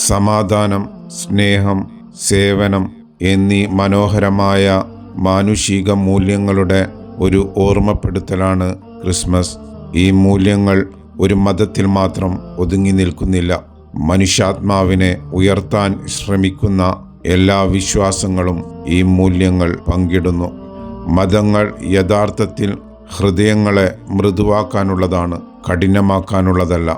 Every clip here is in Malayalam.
സമാധാനം, സ്നേഹം, സേവനം എന്നീ മനോഹരമായ മാനുഷിക മൂല്യങ്ങളുടെ ഒരു ഓർമ്മപ്പെടുത്തലാണ് ക്രിസ്മസ്. ഈ മൂല്യങ്ങൾ ഒരു മതത്തിൽ മാത്രം ഒതുങ്ങി നിൽക്കുന്നില്ല. മനുഷ്യാത്മാവിനെ ഉയർത്താൻ ശ്രമിക്കുന്ന എല്ലാ വിശ്വാസങ്ങളും ഈ മൂല്യങ്ങൾ പങ്കിടുന്നു. മതങ്ങൾ യഥാർത്ഥത്തിൽ ഹൃദയങ്ങളെ മൃദുവാക്കാനുള്ളതാണ്, കഠിനമാക്കാനുള്ളതല്ല.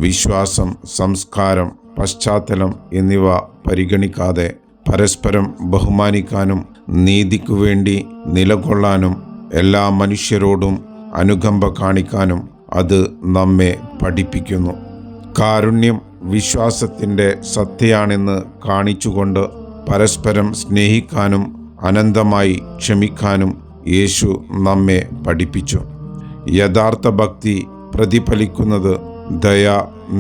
വിശ്വാസം, സംസ്കാരം, പശ്ചാത്തലം എന്നിവ പരിഗണിക്കാതെ പരസ്പരം ബഹുമാനിക്കാനും നീതിക്കു വേണ്ടി നിലകൊള്ളാനും എല്ലാ മനുഷ്യരോടും അനുകമ്പ കാണിക്കാനും അത് നമ്മെ പഠിപ്പിക്കുന്നു. കാരുണ്യം വിശ്വാസത്തിൻ്റെ സത്തയാണെന്ന് കാണിച്ചുകൊണ്ട് പരസ്പരം സ്നേഹിക്കാനും അനന്തമായി ക്ഷമിക്കാനും യേശു നമ്മെ പഠിപ്പിച്ചു. യഥാർത്ഥ ഭക്തി പ്രതിഫലിക്കുന്നത് ദയ,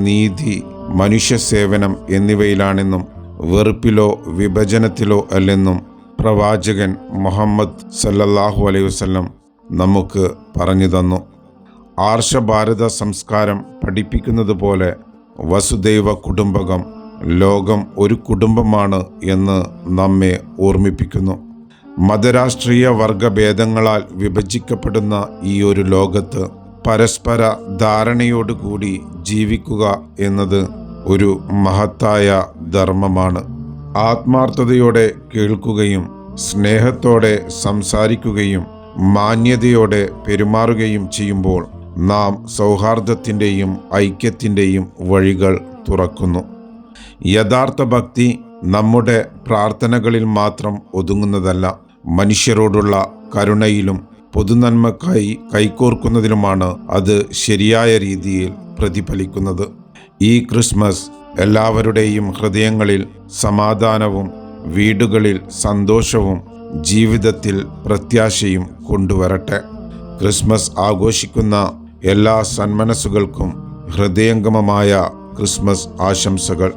നീതി, മനുഷ്യസേവനം എന്നിവയിലാണെന്നും വെറുപ്പിലോ വിഭജനത്തിലോ അല്ലെന്നും പ്രവാചകൻ മുഹമ്മദ് സല്ലല്ലാഹു അലൈഹി വസല്ലം നമുക്ക് പറഞ്ഞു തന്നു. ആർഷഭാരത സംസ്കാരം പഠിപ്പിക്കുന്നത് പോലെ വസുദൈവ കുടുംബകം, ലോകം ഒരു കുടുംബമാണ് എന്ന് നമ്മെ ഓർമ്മിപ്പിക്കുന്നു. മതരാഷ്ട്രീയ വർഗഭേദങ്ങളാൽ വിഭജിക്കപ്പെടുന്ന ഈ ഒരു ലോകത്ത് പരസ്പര ധാരണയോടുകൂടി ജീവിക്കുക എന്നത് ഒരു മഹത്തായ ധർമ്മമാണ്. ആത്മാർത്ഥതയോടെ കേൾക്കുകയും സ്നേഹത്തോടെ സംസാരിക്കുകയും മാന്യതയോടെ പെരുമാറുകയും ചെയ്യുമ്പോൾ നാം സൗഹാർദ്ദത്തിൻ്റെയും ഐക്യത്തിൻ്റെയും വഴികൾ തുറക്കുന്നു. യഥാർത്ഥ ഭക്തി നമ്മുടെ പ്രാർത്ഥനകളിൽ മാത്രം ഒതുങ്ങുന്നതല്ല, മനുഷ്യരോടുള്ള കരുണയിലും പൊതുനന്മക്കായി കൈകോർക്കുന്നതിലുമാണ് അത് ശരിയായ രീതിയിൽ പ്രതിഫലിക്കുന്നത്. ഈ ക്രിസ്മസ് എല്ലാവരുടെയും ഹൃദയങ്ങളിൽ സമാധാനവും വീടുകളിൽ സന്തോഷവും ജീവിതത്തിൽ പ്രത്യാശയും കൊണ്ടുവരട്ടെ. ക്രിസ്മസ് ആഘോഷിക്കുന്ന എല്ലാ സന്മനസ്സുകൾക്കും ഹൃദയംഗമമായ ക്രിസ്മസ് ആശംസകൾ.